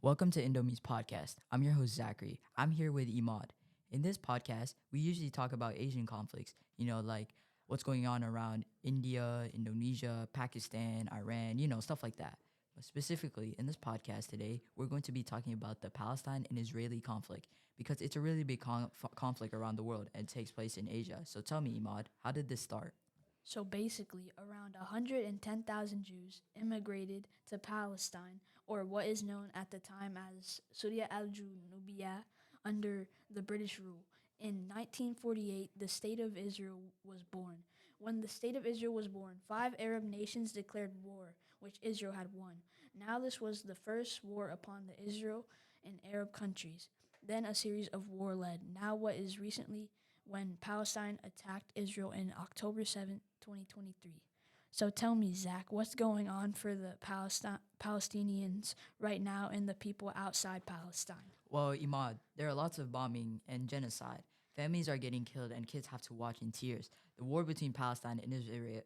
Welcome to Indomie's podcast. I'm your host, Zakri. I'm here with Emaad. In this podcast, we usually talk about Asian conflicts, like what's going on around India, Indonesia, Pakistan, Iran, stuff like that. But specifically, in this podcast today, we're going to be talking about the Palestine and Israeli conflict because it's a really big conflict around the world and it takes place in Asia. So tell me, Emaad, how did this start? So basically, around 110,000 Jews immigrated to Palestine, or what is known at the time as Surya al-Junubiyah, under the British rule. In 1948, the State of Israel was born. When the State of Israel was born, 5 Arab nations declared war, which Israel had won. Now this was the first war upon the Israel and Arab countries. Then a series of war led. Now what is recently when Palestine attacked Israel in October 7th, 2023. So tell me, Zach, what's going on for the Palestinians right now and the people outside Palestine? Well, Imad, there are lots of bombing and genocide. Families are getting killed and kids have to watch in tears. The war between Palestine and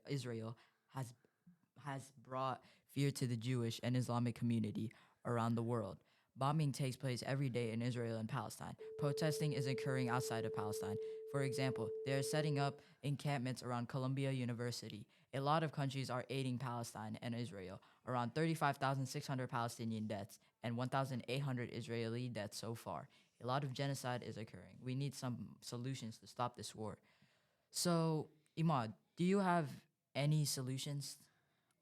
Israel has brought fear to the Jewish and Islamic community around the world. Bombing takes place every day in Israel and Palestine. Protesting is occurring outside of Palestine. For example, they are setting up encampments around Columbia University. A lot of countries are aiding Palestine and Israel. Around 35,600 Palestinian deaths and 1,800 Israeli deaths so far. A lot of genocide is occurring. We need some solutions to stop this war. So, Imad, do you have any solutions?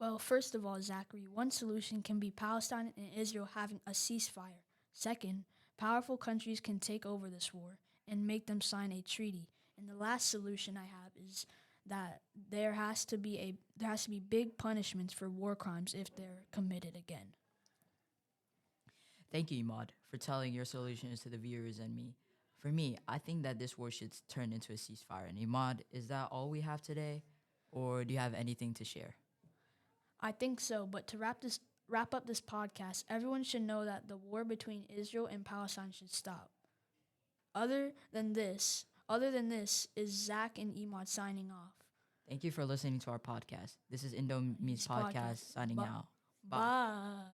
Well, first of all, Zachary, one solution can be Palestine and Israel having a ceasefire. Second, powerful countries can take over this war and make them sign a treaty. And the last solution I have is that there has to be big punishments for war crimes if they're committed again. Thank you, Imad, for telling your solutions to the viewers and me. For me, I think that this war should turn into a ceasefire. And Imad, is that all we have today? Or do you have anything to share? I think so, but to wrap up this podcast, everyone should know that the war between Israel and Palestine should stop. Other than this is Zach and Emad signing off. Thank you for listening to our podcast. This is Indomie's podcast signing out. Bye. Bye.